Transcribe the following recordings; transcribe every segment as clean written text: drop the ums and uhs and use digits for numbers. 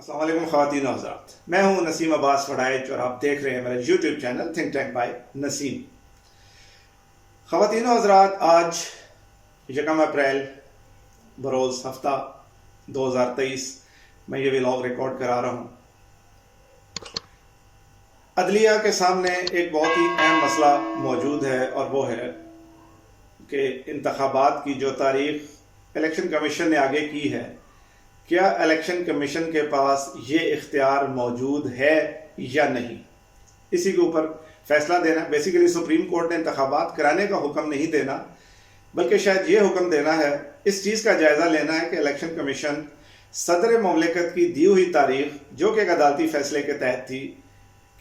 السلام علیکم خواتین و حضرات، میں ہوں نسیم عباس وڈائچ اور آپ دیکھ رہے ہیں میرا YouTube channel think tank by Naseem. خواتین و حضرات، آج 1 اپریل بروز ہفتہ 2023 میں یہ ولاگ ریکارڈ کرا رہا ہوں۔ عدلیہ کے سامنے ایک بہت ہی اہم مسئلہ موجود ہے، اور وہ ہے کہ انتخابات کی جو تاریخ الیکشن کمیشن نے آگے کی ہے، کیا الیکشن کمیشن کے پاس یہ اختیار موجود ہے یا نہیں، اسی کے اوپر فیصلہ دینا۔ بیسیکلی سپریم کورٹ نے انتخابات کرانے کا حکم نہیں دینا، بلکہ شاید یہ حکم دینا ہے، اس چیز کا جائزہ لینا ہے کہ الیکشن کمیشن صدر مملکت کی دی ہوئی تاریخ جو کہ ایک عدالتی فیصلے کے تحت تھی،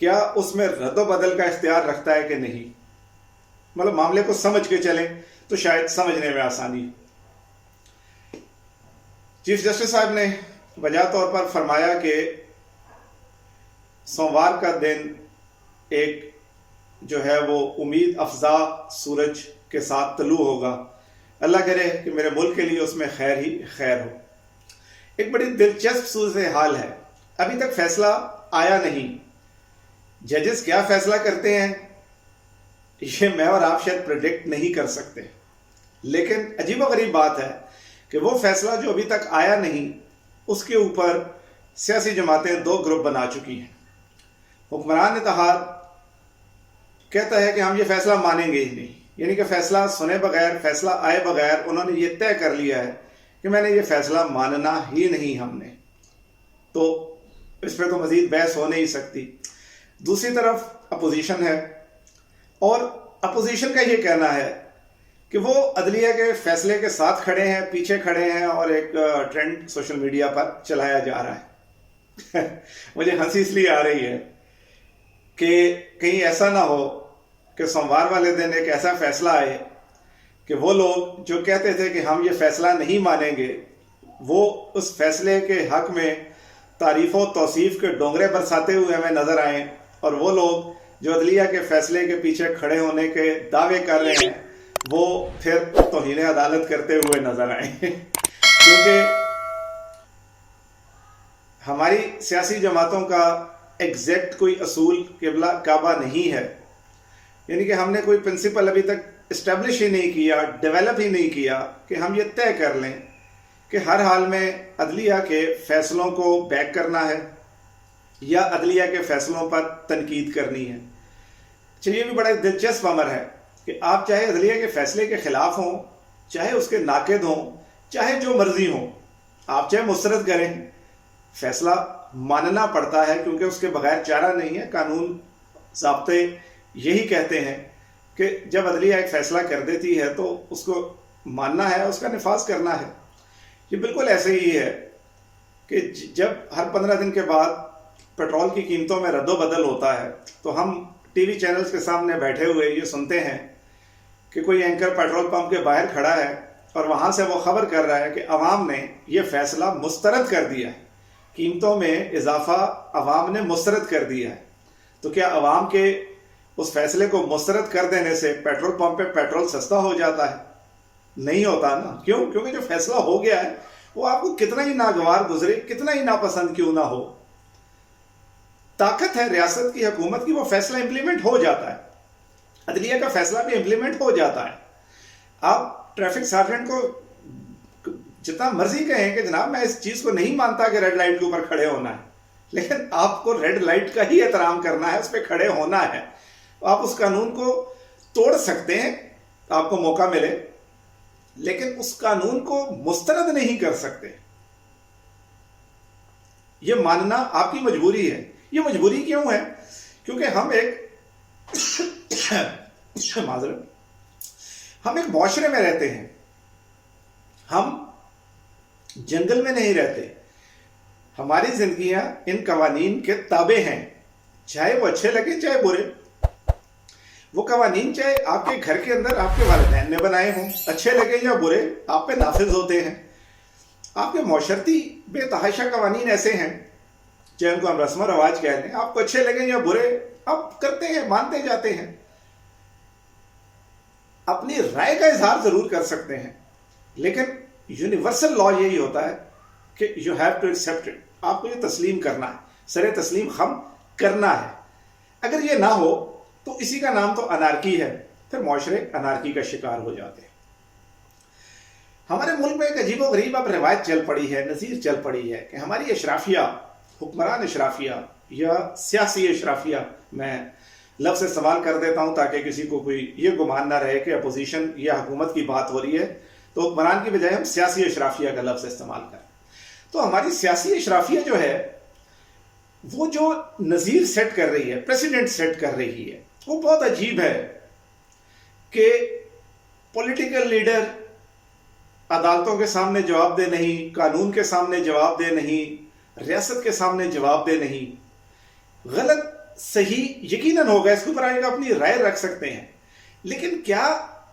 کیا اس میں رد و بدل کا اختیار رکھتا ہے کہ نہیں۔ مطلب معاملے کو سمجھ کے چلیں تو شاید سمجھنے میں آسانی۔ چیف جسٹس صاحب نے وجہ طور پر فرمایا کہ سوموار کا دن ایک جو ہے وہ امید افزا سورج کے ساتھ طلوع ہوگا۔ اللہ کرے کہ میرے ملک کے لیے اس میں خیر ہی خیر ہو۔ ایک بڑی دلچسپ صورتحال ہے، ابھی تک فیصلہ آیا نہیں۔ ججز کیا فیصلہ کرتے ہیں یہ میں اور آپ شاید پریڈکٹ نہیں کر سکتے، لیکن عجیب و غریب بات ہے کہ وہ فیصلہ جو ابھی تک آیا نہیں، اس کے اوپر سیاسی جماعتیں 2 گروپ بنا چکی ہیں۔ حکمران اتحاد کہتا ہے کہ ہم یہ فیصلہ مانیں گے ہی نہیں، یعنی کہ فیصلہ سنے بغیر، فیصلہ آئے بغیر انہوں نے یہ طے کر لیا ہے کہ میں نے یہ فیصلہ ماننا ہی نہیں ہم نے، تو اس پہ تو مزید بحث ہو نہیں سکتی۔ دوسری طرف اپوزیشن ہے، اور اپوزیشن کا یہ کہنا ہے کہ وہ عدلیہ کے فیصلے کے ساتھ کھڑے ہیں، پیچھے کھڑے ہیں، اور ایک ٹرینڈ سوشل میڈیا پر چلایا جا رہا ہے۔ مجھے ہنسی اس لیے آ رہی ہے کہ کہیں ایسا نہ ہو کہ سوموار والے دن ایک ایسا فیصلہ آئے کہ وہ لوگ جو کہتے تھے کہ ہم یہ فیصلہ نہیں مانیں گے، وہ اس فیصلے کے حق میں تعریف و توصیف کے ڈونگرے برساتے ہوئے ہمیں نظر آئیں، اور وہ لوگ جو عدلیہ کے فیصلے کے پیچھے کھڑے ہونے کے دعوے کر رہے ہیں وہ پھر توہین عدالت کرتے ہوئے نظر آئیں۔ کیونکہ ہماری سیاسی جماعتوں کا ایگزیکٹ کوئی اصول قبلہ کعبہ نہیں ہے، یعنی کہ ہم نے کوئی پرنسپل ابھی تک اسٹیبلش ہی نہیں کیا، ڈیولپ ہی نہیں کیا کہ ہم یہ طے کر لیں کہ ہر حال میں عدلیہ کے فیصلوں کو بیک کرنا ہے یا عدلیہ کے فیصلوں پر تنقید کرنی ہے۔ چلیے، بھی بڑا دلچسپ امر ہے کہ آپ چاہے عدلیہ کے فیصلے کے خلاف ہوں، چاہے اس کے ناقد ہوں، چاہے جو مرضی ہوں، آپ چاہے مسترد کریں، فیصلہ ماننا پڑتا ہے، کیونکہ اس کے بغیر چارہ نہیں ہے۔ قانون ضابطے یہی کہتے ہیں کہ جب عدلیہ ایک فیصلہ کر دیتی ہے تو اس کو ماننا ہے، اس کا نفاذ کرنا ہے۔ یہ بالکل ایسے ہی ہے کہ جب ہر 15 دن کے بعد پیٹرول کی قیمتوں میں رد و بدل ہوتا ہے تو ہم ٹی وی چینلز کے سامنے بیٹھے ہوئے یہ سنتے ہیں کہ کوئی اینکر پیٹرول پمپ کے باہر کھڑا ہے اور وہاں سے وہ خبر کر رہا ہے کہ عوام نے یہ فیصلہ مسترد کر دیا ہے، قیمتوں میں اضافہ عوام نے مسترد کر دیا ہے۔ تو کیا عوام کے اس فیصلے کو مسترد کر دینے سے پیٹرول پمپ پہ پیٹرول سستا ہو جاتا ہے؟ نہیں ہوتا نا۔ کیوں؟ کیونکہ جو فیصلہ ہو گیا ہے وہ آپ کو کتنا ہی ناگوار گزرے، کتنا ہی ناپسند کیوں نہ ہو، طاقت ہے ریاست کی، حکومت کی، وہ فیصلہ امپلیمنٹ ہو جاتا ہے۔ عدلیہ کا فیصلہ بھی امپلیمنٹ ہو جاتا ہے۔ آپ ٹریفک سارجنٹ کو جتنا مرضی کہیں کہ جناب میں اس چیز کو نہیں مانتا کہ ریڈ لائٹ کے اوپر کھڑے ہونا ہے، لیکن آپ کو ریڈ لائٹ کا ہی احترام کرنا ہے، اس پہ کھڑے ہونا ہے۔ آپ اس قانون کو توڑ سکتے ہیں، آپ کو موقع ملے، لیکن اس قانون کو مسترد نہیں کر سکتے۔ یہ ماننا آپ کی مجبوری ہے۔ یہ مجبوری کیوں ہے؟ کیونکہ ہم ایک ہم ایک معاشرے میں رہتے ہیں، ہم جنگل میں نہیں رہتے۔ ہماری زندگیاں ان قوانین کے تابع ہیں، چاہے وہ اچھے لگے چاہے برے۔ وہ قوانین چاہے آپ کے گھر کے اندر آپ کے والدین نے بنائے ہوں، اچھے لگے یا برے، آپ پہ نافذ ہوتے ہیں۔ آپ کے معاشرتی بے تحاشا قوانین ایسے ہیں، چاہے ان کو ہم رسم و رواج کہہ لیں، آپ کو اچھے لگیں یا برے، آپ کرتے ہیں، مانتے جاتے ہیں۔ اپنی رائے کا اظہار ضرور کر سکتے ہیں، لیکن یونیورسل لا یہی ہوتا ہے کہ you have to accept it. آپ کو یہ تسلیم کرنا ہے، سر تسلیم خم کرنا ہے۔ اگر یہ نہ ہو تو اسی کا نام تو انارکی ہے، پھر معاشرے انارکی کا شکار ہو جاتے ہیں۔ ہمارے ملک میں ایک عجیب و غریب اب روایت چل پڑی ہے، نظیر چل پڑی ہے کہ ہماری اشرافیہ، حکمران اشرافیہ یا سیاسی اشرافیہ، میں لفظ استعمال کر دیتا ہوں تاکہ کسی کو کوئی یہ گمان نہ رہے کہ اپوزیشن یا حکومت کی بات ہو رہی ہے، تو حکمران کی بجائے ہم سیاسی اشرافیہ کا لفظ استعمال کریں۔ تو ہماری سیاسی اشرافیہ جو ہے وہ جو نظیر سیٹ کر رہی ہے، پریسیڈنٹ سیٹ کر رہی ہے، وہ بہت عجیب ہے کہ پولیٹیکل لیڈر عدالتوں کے سامنے جواب دہ نہیں، قانون کے سامنے جواب دہ نہیں، ریاست کے سامنے جواب دہ نہیں۔ غلط صحیح یقیناً ہوگا، اس کے اوپر آگے اپنی رائے رکھ سکتے ہیں، لیکن کیا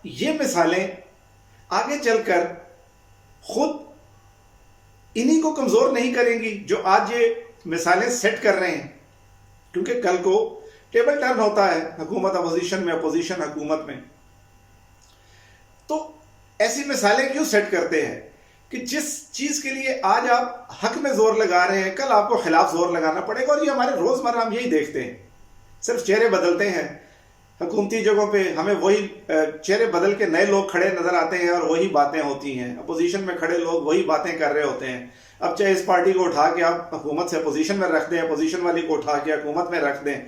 یہ مثالیں آگے چل کر خود انہی کو کمزور نہیں کریں گی جو آج یہ مثالیں سیٹ کر رہے ہیں؟ کیونکہ کل کو ٹیبل ٹرن ہوتا ہے، حکومت اپوزیشن میں، اپوزیشن حکومت میں، تو ایسی مثالیں کیوں سیٹ کرتے ہیں کہ جس چیز کے لیے آج آپ حق میں زور لگا رہے ہیں کل آپ کو خلاف زور لگانا پڑے گا۔ اور یہ ہمارے روزمرہ ہم یہی دیکھتے ہیں، صرف چہرے بدلتے ہیں، حکومتی جگہوں پہ ہمیں وہی چہرے بدل کے نئے لوگ کھڑے نظر آتے ہیں اور وہی باتیں ہوتی ہیں، اپوزیشن میں کھڑے لوگ وہی باتیں کر رہے ہوتے ہیں۔ اب چاہے اس پارٹی کو اٹھا کے آپ حکومت سے اپوزیشن میں رکھ دیں، اپوزیشن والی کو اٹھا کے حکومت میں رکھ دیں،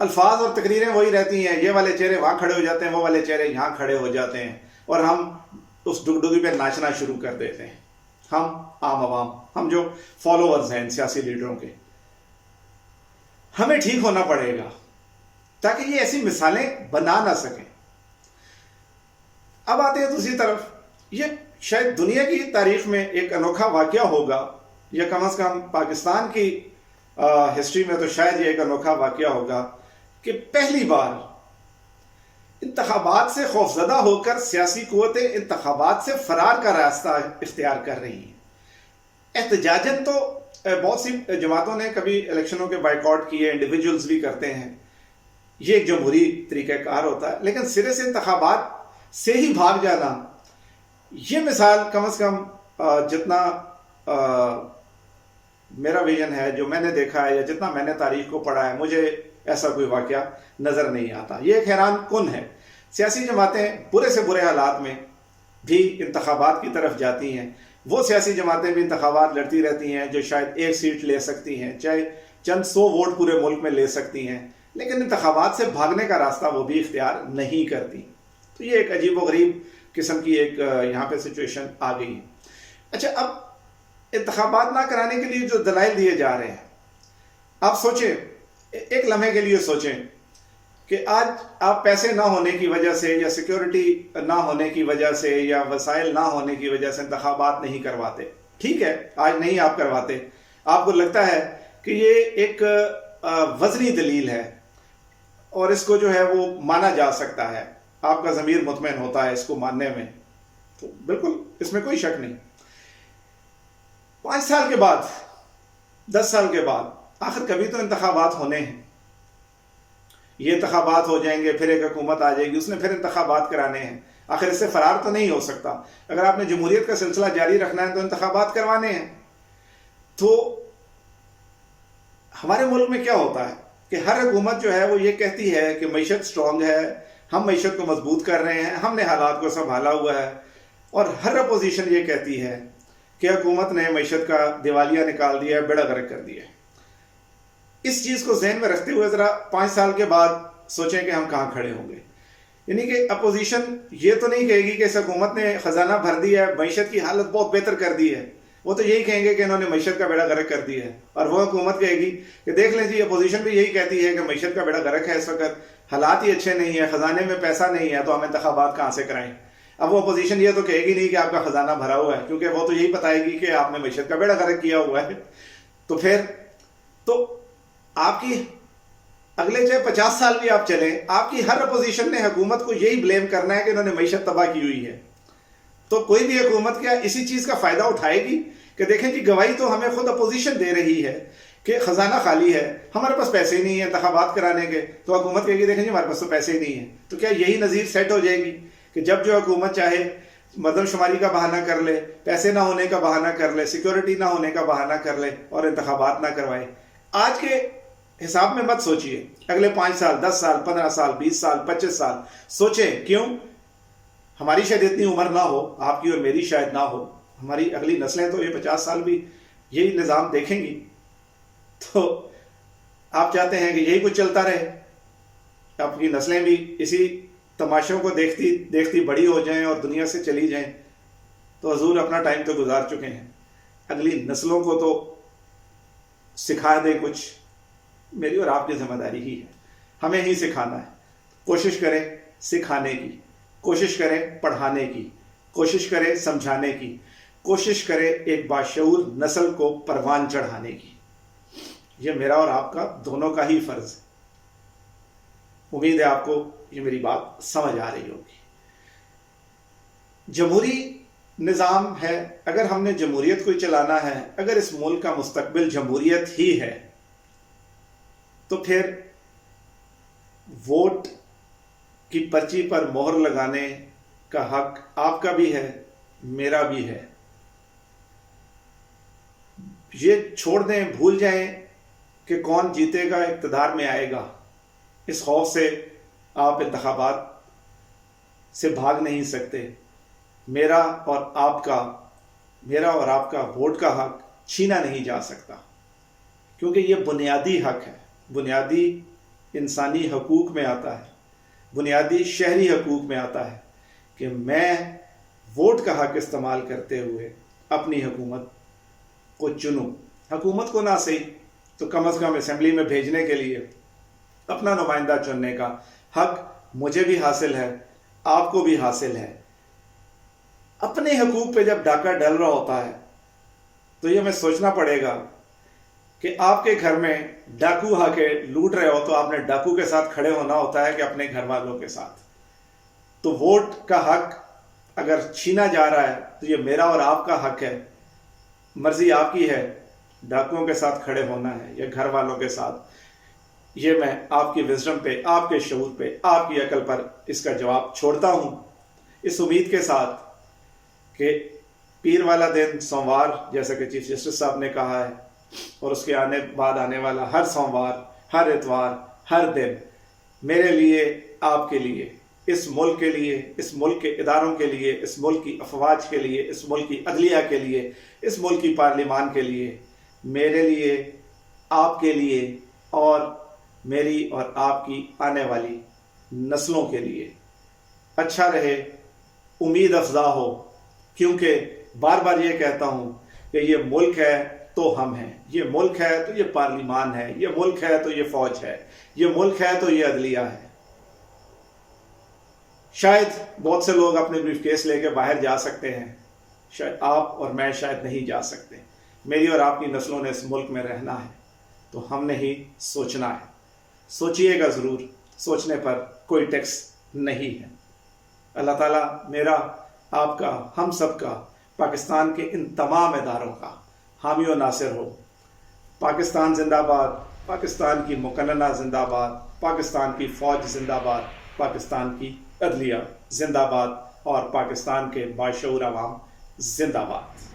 الفاظ اور تقریریں وہی رہتی ہیں، یہ والے چہرے وہاں کھڑے ہو جاتے ہیں، وہ والے چہرے یہاں کھڑے ہو جاتے ہیں، اور ہم اس ڈگڈگی پہ ناچنا شروع کر دیتے ہیں۔ ہم عام عوام، ہم جو فالوورز ہیں سیاسی لیڈروں کے، ہمیں ٹھیک ہونا پڑے گا تاکہ یہ ایسی مثالیں بنا نہ سکیں۔ اب آتے ہیں دوسری طرف، یہ شاید دنیا کی تاریخ میں ایک انوکھا واقعہ ہوگا، یا کم از کم پاکستان کی ہسٹری میں تو شاید یہ ایک انوکھا واقعہ ہوگا کہ پہلی بار انتخابات سے خوفزدہ ہو کر سیاسی قوتیں انتخابات سے فرار کا راستہ اختیار کر رہی ہیں۔ احتجاجاً تو بہت سی جماعتوں نے کبھی الیکشنوں کے بائیکاٹ کیے، انڈیویجولز بھی کرتے ہیں، یہ ایک جمہوری طریقہ کار ہوتا ہے، لیکن سرے سے انتخابات سے ہی بھاگ جانا، یہ مثال کم از کم جتنا میرا ویژن ہے، جو میں نے دیکھا ہے یا جتنا میں نے تاریخ کو پڑھا ہے، مجھے ایسا کوئی واقعہ نظر نہیں آتا۔ یہ ایک حیران کن ہے۔ سیاسی جماعتیں برے سے برے حالات میں بھی انتخابات کی طرف جاتی ہیں، وہ سیاسی جماعتیں بھی انتخابات لڑتی رہتی ہیں جو شاید ایک سیٹ لے سکتی ہیں، چاہے چند 100 ووٹ پورے ملک میں لے سکتی ہیں، لیکن انتخابات سے بھاگنے کا راستہ وہ بھی اختیار نہیں کرتی۔ تو یہ ایک عجیب و غریب قسم کی ایک یہاں پہ سچویشن آ گئی ہے۔ اچھا، اب انتخابات نہ کرانے کے لیے جو دلائل دیے جا رہے ہیں، آپ سوچیں، ایک لمحے کے لیے سوچیں کہ آج آپ پیسے نہ ہونے کی وجہ سے یا سیکیورٹی نہ ہونے کی وجہ سے یا وسائل نہ ہونے کی وجہ سے انتخابات نہیں کرواتے۔ ٹھیک ہے، آج نہیں آپ کرواتے، آپ کو لگتا ہے کہ یہ ایک وزنی دلیل ہے اور اس کو جو ہے وہ مانا جا سکتا ہے، آپ کا ضمیر مطمئن ہوتا ہے اس کو ماننے میں، تو بالکل اس میں کوئی شک نہیں۔ 5 سال کے بعد، 10 سال کے بعد، آخر کبھی تو انتخابات ہونے ہیں، یہ انتخابات ہو جائیں گے، پھر ایک حکومت آ جائے گی، اس نے پھر انتخابات کرانے ہیں، آخر اس سے فرار تو نہیں ہو سکتا۔ اگر آپ نے جمہوریت کا سلسلہ جاری رکھنا ہے تو انتخابات کروانے ہیں۔ تو ہمارے ملک میں کیا ہوتا ہے کہ ہر حکومت جو ہے وہ یہ کہتی ہے کہ معیشت سٹرونگ ہے، ہم معیشت کو مضبوط کر رہے ہیں، ہم نے حالات کو سنبھالا ہوا ہے، اور ہر اپوزیشن یہ کہتی ہے کہ حکومت نے معیشت کا دیوالیہ نکال دیا ہے، بیڑا غرق کر دیا ہے۔ اس چیز کو ذہن میں رکھتے ہوئے ذرا 5 سال کے بعد سوچیں کہ ہم کہاں کھڑے ہوں گے۔ یعنی کہ اپوزیشن یہ تو نہیں کہے گی کہ اس حکومت نے خزانہ بھر دیا ہے، معیشت کی حالت بہت بہتر کر دی ہے، وہ تو یہی کہیں گے کہ انہوں نے معیشت کا بیڑا غرق کر دیا ہے۔ اور وہ حکومت کہے گی کہ دیکھ لیں جی، اپوزیشن بھی یہی کہتی ہے کہ معیشت کا بیڑا غرق ہے، اس وقت حالات ہی اچھے نہیں ہیں، خزانے میں پیسہ نہیں ہے، تو ہم انتخابات کہاں سے کرائیں۔ اب وہ اپوزیشن یہ تو کہے گی نہیں کہ آپ کا خزانہ بھرا ہوا ہے، کیونکہ وہ تو یہی بتائے گی کہ آپ نے معیشت کا بیڑا غرق کیا ہوا ہے۔ تو پھر تو آپ کی اگلے چاہے 50 سال بھی آپ چلیں، آپ کی ہر اپوزیشن نے حکومت کو یہی بلیم کرنا ہے کہ انہوں نے معیشت تباہ کی ہوئی ہے۔ تو کوئی بھی حکومت کیا اسی چیز کا فائدہ اٹھائے گی کہ دیکھیں جی، گواہی تو ہمیں خود اپوزیشن دے رہی ہے کہ خزانہ خالی ہے، ہمارے پاس پیسے ہی نہیں ہیں انتخابات کرانے کے، تو حکومت کہے گی دیکھیں جی ہمارے پاس تو پیسے ہی نہیں ہیں۔ تو کیا یہی نظیر سیٹ ہو جائے گی کہ جب جو حکومت چاہے مردم شماری کا بہانہ کر لے، پیسے نہ ہونے کا بہانہ کر لے، سیکیورٹی نہ ہونے کا بہانہ کر لے اور انتخابات نہ کروائے۔ آج کے حساب میں مت سوچئے، اگلے 5 سال، 10 سال، 15 سال، 20 سال، 25 سال سوچیں۔ کیوں؟ ہماری شاید اتنی عمر نہ ہو، آپ کی اور میری شاید نہ ہو، ہماری اگلی نسلیں تو یہ 50 سال بھی یہی نظام دیکھیں گی۔ تو آپ چاہتے ہیں کہ یہی کچھ چلتا رہے، آپ کی نسلیں بھی اسی تماشوں کو دیکھتی دیکھتی بڑی ہو جائیں اور دنیا سے چلی جائیں؟ تو حضور اپنا ٹائم تو گزار چکے ہیں، اگلی نسلوں کو تو سکھا دیں کچھ۔ میری اور آپ کی ذمہ داری ہی ہے، ہمیں ہی سکھانا ہے۔ کوشش کریں سکھانے کی، کوشش کریں پڑھانے کی، کوشش کریں سمجھانے کی، کوشش کریں ایک باشعور نسل کو پروان چڑھانے کی۔ یہ میرا اور آپ کا دونوں کا ہی فرض ہے۔ امید ہے آپ کو یہ میری بات سمجھ آ رہی ہوگی۔ جمہوری نظام ہے، اگر ہم نے جمہوریت کو چلانا ہے، اگر اس ملک کا مستقبل جمہوریت ہی ہے، تو پھر ووٹ کی پرچی پر مہر لگانے کا حق آپ کا بھی ہے، میرا بھی ہے۔ یہ چھوڑ دیں، بھول جائیں کہ کون جیتے گا، اقتدار میں آئے گا۔ اس خوف سے آپ انتخابات سے بھاگ نہیں سکتے۔ میرا اور آپ کا ووٹ کا حق چھینا نہیں جا سکتا، کیونکہ یہ بنیادی حق ہے، بنیادی انسانی حقوق میں آتا ہے، بنیادی شہری حقوق میں آتا ہے کہ میں ووٹ کا حق استعمال کرتے ہوئے اپنی حکومت کو چنوں۔ حکومت کو نہ صحیح تو کم از کم اسمبلی میں بھیجنے کے لیے اپنا نمائندہ چننے کا حق مجھے بھی حاصل ہے، آپ کو بھی حاصل ہے۔ اپنے حقوق پہ جب ڈاکہ ڈل رہا ہوتا ہے تو یہ ہمیں سوچنا پڑے گا کہ آپ کے گھر میں ڈاکو آ کے لوٹ رہے ہو تو آپ نے ڈاکو کے ساتھ کھڑے ہونا ہوتا ہے کہ اپنے گھر والوں کے ساتھ۔ تو ووٹ کا حق اگر چھینا جا رہا ہے تو یہ میرا اور آپ کا حق ہے، مرضی آپ کی ہے ڈاکوؤں کے ساتھ کھڑے ہونا ہے یا گھر والوں کے ساتھ۔ یہ میں آپ کی وزڈم پہ، آپ کے شعور پہ، آپ کی عقل پر اس کا جواب چھوڑتا ہوں، اس امید کے ساتھ کہ پیر والا دن سوموار، جیسا کہ چیف جسٹس صاحب نے کہا ہے، اور اس کے بعد آنے والا ہر سوموار، ہر اتوار، ہر دن میرے لیے، آپ کے لیے، اس ملک کے لیے، اس ملک کے اداروں کے لیے، اس ملک کی افواج کے لیے، اس ملک کی عدلیہ کے لیے، اس ملک کی پارلیمان کے لیے، میرے لیے، آپ کے لیے اور میری اور آپ کی آنے والی نسلوں کے لیے اچھا رہے، امید افزا ہو۔ کیونکہ بار بار یہ کہتا ہوں کہ یہ ملک ہے تو ہم ہیں، یہ ملک ہے تو یہ پارلیمان ہے، یہ ملک ہے تو یہ فوج ہے، یہ ملک ہے تو یہ عدلیہ ہے۔ شاید بہت سے لوگ اپنے بریف کیس لے کے باہر جا سکتے ہیں، شاید آپ اور میں شاید نہیں جا سکتے۔ میری اور آپ کی نسلوں نے اس ملک میں رہنا ہے تو ہم نے ہی سوچنا ہے۔ سوچئے گا ضرور، سوچنے پر کوئی ٹیکس نہیں ہے۔ اللہ تعالیٰ میرا، آپ کا، ہم سب کا، پاکستان کے ان تمام اداروں کا حامی و ناصر ہو۔ پاکستان زندہ باد، پاکستان کی مقننہ زندہ باد، پاکستان کی فوج زندہ باد، پاکستان کی عدلیہ زندہ باد اور پاکستان کے باشعور عوام زندہ باد۔